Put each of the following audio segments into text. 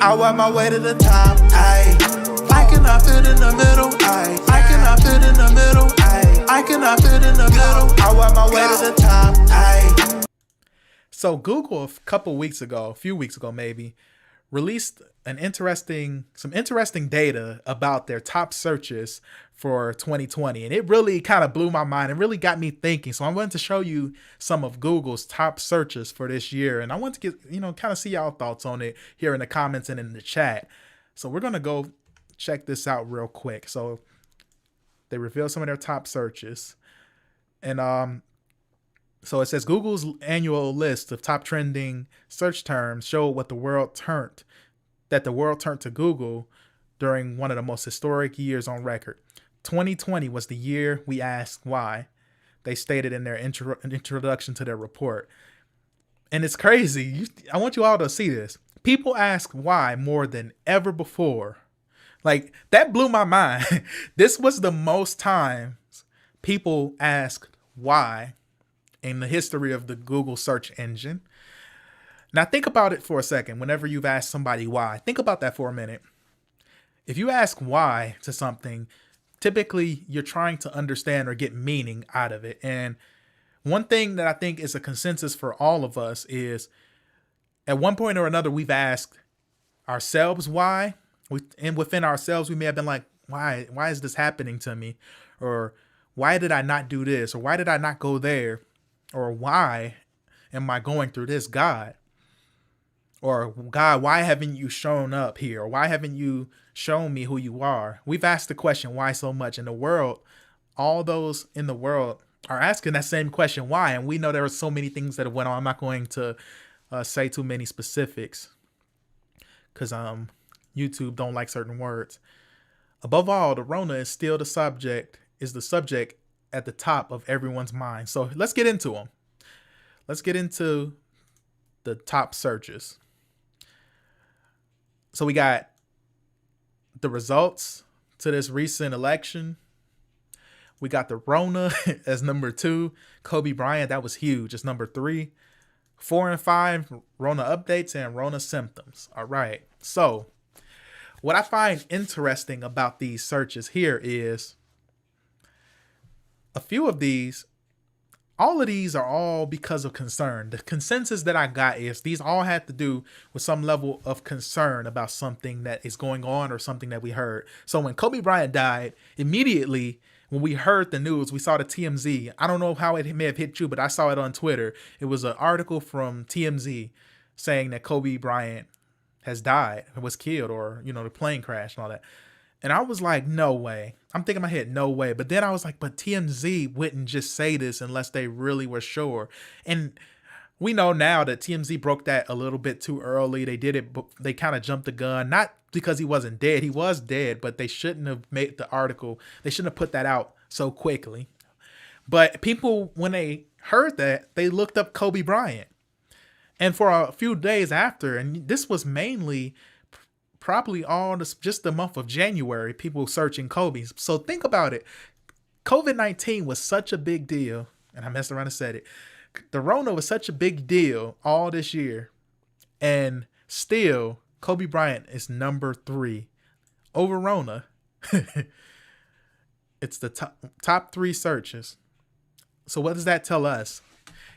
I work my way to the top, ayy. I cannot fit in the middle, ayy. I cannot fit in the middle, ayy. I cannot fit in the middle. I work my way to the top, ayy. So Google a few weeks ago maybe, released some interesting data about their top searches for 2020. And it really kind of blew my mind and really got me thinking. So I wanted to show you some of Google's top searches for this year. And I want to get, kind of see y'all thoughts on it here in the comments and in the chat. So we're going to go check this out real quick. So they revealed some of their top searches. And so it says Google's annual list of top trending search terms showed the world turned to Google during one of the most historic years on record. 2020 was the year we asked why, they stated in their introduction to their report. And it's crazy. I want you all to see this. People ask why more than ever before. Like, that blew my mind. This was the most times people asked why in the history of the Google search engine. Now think about it for a second. Whenever you've asked somebody why, think about that for a minute. If you ask why to something, typically you're trying to understand or get meaning out of it. And one thing that I think is a consensus for all of us is at one point or another, we've asked ourselves why. And within ourselves, we may have been like, why is this happening to me? Or why did I not do this? Or why did I not go there? Or why am I going through this, God? Or God, why haven't you shown up here? Or why haven't you shown me who you are? We've asked the question, why so much? In the world, all those in the world are asking that same question, why? And we know there are so many things that have went on. I'm not going to say too many specifics because YouTube don't like certain words. Above all, the Rona is still the subject at the top of everyone's mind. So let's get into them. Let's get into the top searches. So we got the results to this recent election. We got the Rona as number 2. Kobe Bryant, that was huge, as number 3. 4 and 5, Rona updates and Rona symptoms. All right. So what I find interesting about these searches here is a few of these, all of these are all because of concern. The consensus that I got is these all had to do with some level of concern about something that is going on or something that we heard. So when Kobe Bryant died, immediately when we heard the news, we saw the TMZ. I don't know how it may have hit you, but I saw it on Twitter. It was an article from TMZ saying that Kobe Bryant has died, was killed, or, the plane crash and all that. And I was like, no way. I'm thinking in my head, no way. But then I was like, but TMZ wouldn't just say this unless they really were sure. And we know now that TMZ broke that a little bit too early. They did it, but they kind of jumped the gun. Not because he wasn't dead. He was dead, but they shouldn't have made the article. They shouldn't have put that out so quickly. But people, when they heard that, they looked up Kobe Bryant. And for a few days after, and this was mainly probably just the month of January, people searching Kobe. So think about it. COVID-19 was such a big deal, and I messed around and said it. The Rona was such a big deal all this year, and still Kobe Bryant is number 3 over Rona. It's the top 3 searches. So what does that tell us?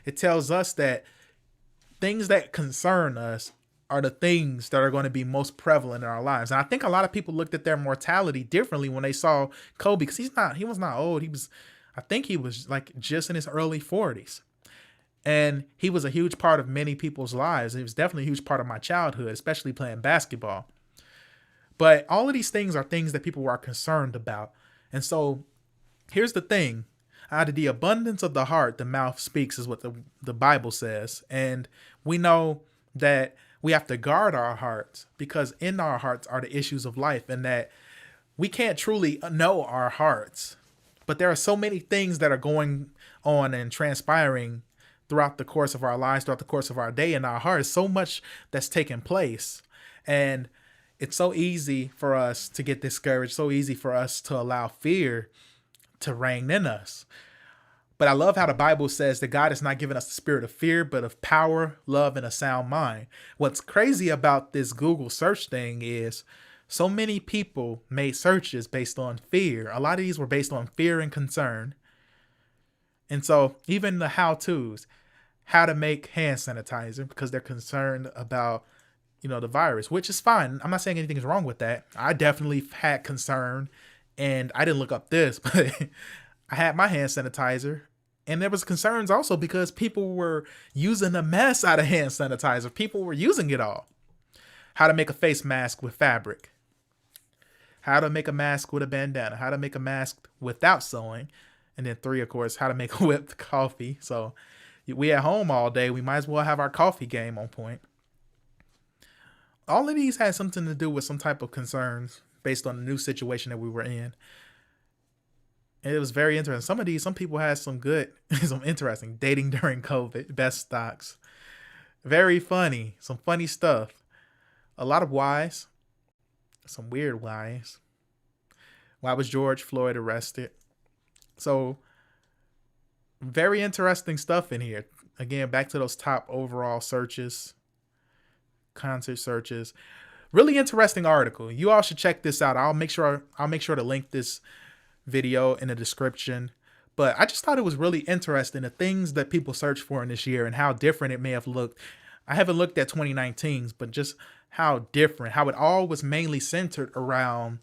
It tells us that things that concern us are the things that are going to be most prevalent in our lives. And I think a lot of people looked at their mortality differently when they saw Kobe, because he was not old. I think he was like just in his early 40s. And he was a huge part of many people's lives. It was definitely a huge part of my childhood, especially playing basketball. But all of these things are things that people are concerned about. And so here's the thing. Out of the abundance of the heart, the mouth speaks, is what the Bible says. And we know that we have to guard our hearts, because in our hearts are the issues of life, and that we can't truly know our hearts. But there are so many things that are going on and transpiring throughout the course of our lives, throughout the course of our day in our hearts, so much that's taking place. And it's so easy for us to get discouraged, so easy for us to allow fear to reign in us. But I love how the Bible says that God has not given us the spirit of fear, but of power, love, and a sound mind. What's crazy about this Google search thing is so many people made searches based on fear. A lot of these were based on fear and concern. And so even the how-tos, how to make hand sanitizer, because they're concerned about, the virus, which is fine. I'm not saying anything's wrong with that. I definitely had concern, and I didn't look up this, but I had my hand sanitizer, and there was concerns also because people were using a mess out of hand sanitizer. People were using it all. How to make a face mask with fabric. How to make a mask with a bandana. How to make a mask without sewing. And then 3, of course, how to make whipped coffee. So we at home all day. We might as well have our coffee game on point. All of these had something to do with some type of concerns based on the new situation that we were in. And it was very interesting. Some people had some interesting dating during COVID, best stocks. Very funny, some funny stuff. A lot of whys, some weird whys. Why was George Floyd arrested? So very interesting stuff in here. Again, back to those top overall searches, concert searches. Really interesting article. You all should check this out. I'll make sure to link this video in the description. But I just thought it was really interesting, the things that people search for in this year and how different it may have looked. I haven't looked at 2019's, but just how different, how it all was mainly centered around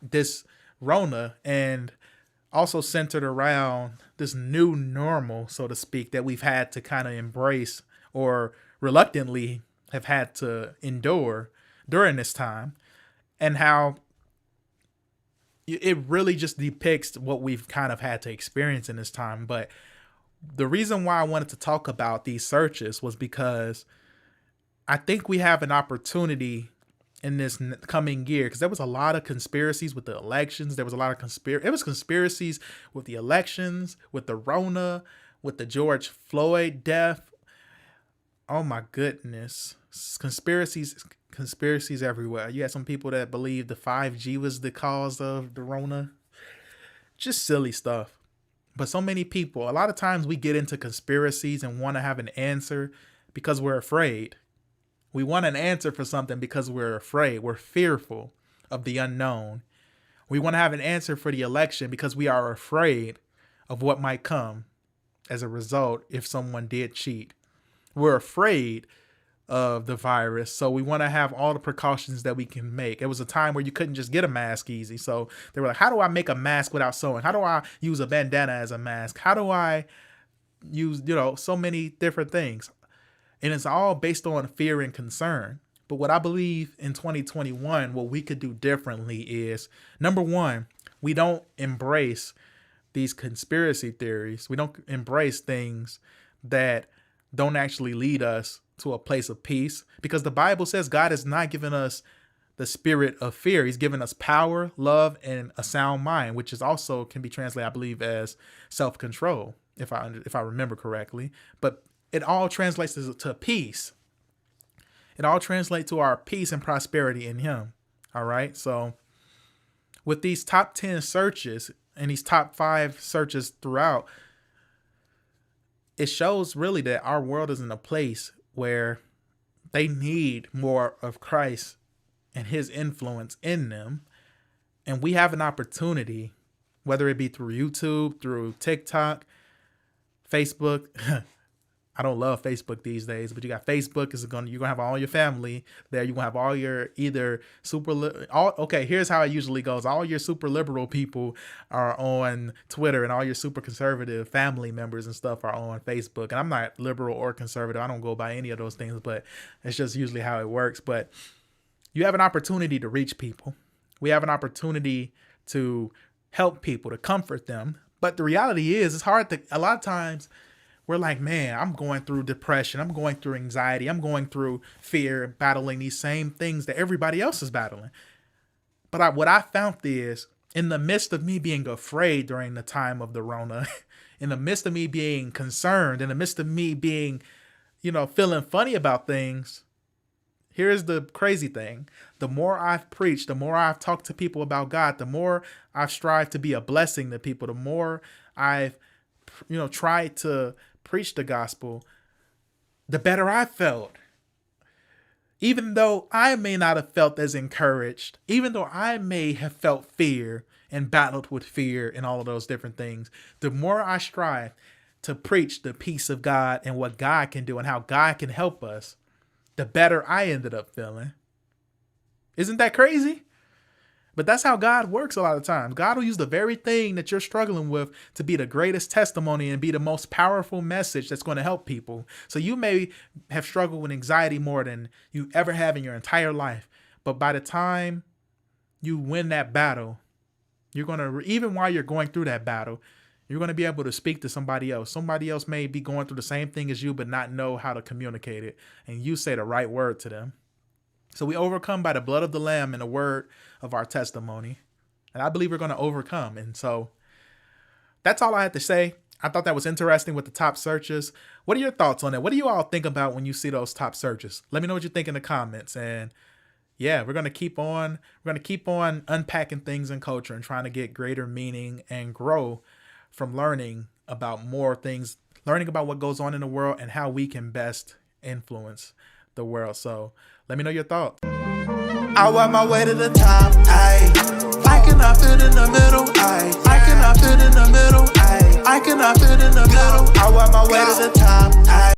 this Rona, and also centered around this new normal, so to speak, that we've had to kind of embrace, or reluctantly have had to endure during this time, and how it really just depicts what we've kind of had to experience in this time. But the reason why I wanted to talk about these searches was because I think we have an opportunity in this coming year, because there was a lot of conspiracies with the elections. There was a lot of conspiracies with the elections, with the Rona, with the George Floyd death. Oh my goodness. Conspiracies everywhere. You had some people that believed the 5G was the cause of the Rona. Just silly stuff. But so many people, a lot of times we get into conspiracies and want to have an answer because we're afraid. We want an answer for something because we're afraid. We're fearful of the unknown. We want to have an answer for the election because we are afraid of what might come as a result if someone did cheat. We're afraid of the virus, so we want to have all the precautions that we can make. It was a time where you couldn't just get a mask easy, so they were like, how do I make a mask without sewing? How do I use a bandana as a mask? How do I use, so many different things? And it's all based on fear and concern. But what I believe in 2021, what we could do differently is, number one, we don't embrace these conspiracy theories. We don't embrace things that don't actually lead us to a place of peace, because the Bible says God has not given us the spirit of fear. He's given us power, love, and a sound mind, which is also can be translated, I believe, as self-control, if I remember correctly. But it all translates to peace. It all translates to our peace and prosperity in Him. All right. So with these top 10 searches and these top 5 searches throughout, it shows really that our world is in a place where they need more of Christ and His influence in them. And we have an opportunity, whether it be through YouTube, through TikTok, Facebook. I don't love Facebook these days, but you got Facebook. You're gonna have all your family there. You're gonna have all your either okay, here's how it usually goes. All your super liberal people are on Twitter, and all your super conservative family members and stuff are on Facebook. And I'm not liberal or conservative. I don't go by any of those things, but it's just usually how it works. But you have an opportunity to reach people. We have an opportunity to help people, to comfort them. But the reality is, it's hard a lot of times we're like, man, I'm going through depression. I'm going through anxiety. I'm going through fear, battling these same things that everybody else is battling. But what I found is, in the midst of me being afraid during the time of the Rona, in the midst of me being concerned, in the midst of me being, feeling funny about things, here's the crazy thing. The more I've preached, the more I've talked to people about God, the more I've strived to be a blessing to people, the more I've tried to preach the gospel, the better I felt. Even though I may not have felt as encouraged, even though I may have felt fear and battled with fear and all of those different things, the more I strive to preach the peace of God and what God can do and how God can help us, the better I ended up feeling. Isn't that crazy? But that's how God works a lot of times. God will use the very thing that you're struggling with to be the greatest testimony and be the most powerful message that's going to help people. So you may have struggled with anxiety more than you ever have in your entire life. But by the time you win that battle, you're going to, even while you're going through that battle, you're going to be able to speak to somebody else. Somebody else may be going through the same thing as you, but not know how to communicate it. And you say the right word to them. So we overcome by the blood of the Lamb and the word of our testimony. And I believe we're going to overcome. And so that's all I had to say. I thought that was interesting with the top searches. What are your thoughts on it? What do you all think about when you see those top searches? Let me know what you think in the comments. And yeah, we're going to keep on unpacking things in culture and trying to get greater meaning and grow from learning about more things, learning about what goes on in the world and how we can best influence the world. So let me know your thoughts. I work my way to the top, ayy. I cannot fit in the middle, ayy. I cannot fit in the middle, ayy. I cannot fit in the middle. I work my way to the top, ayy.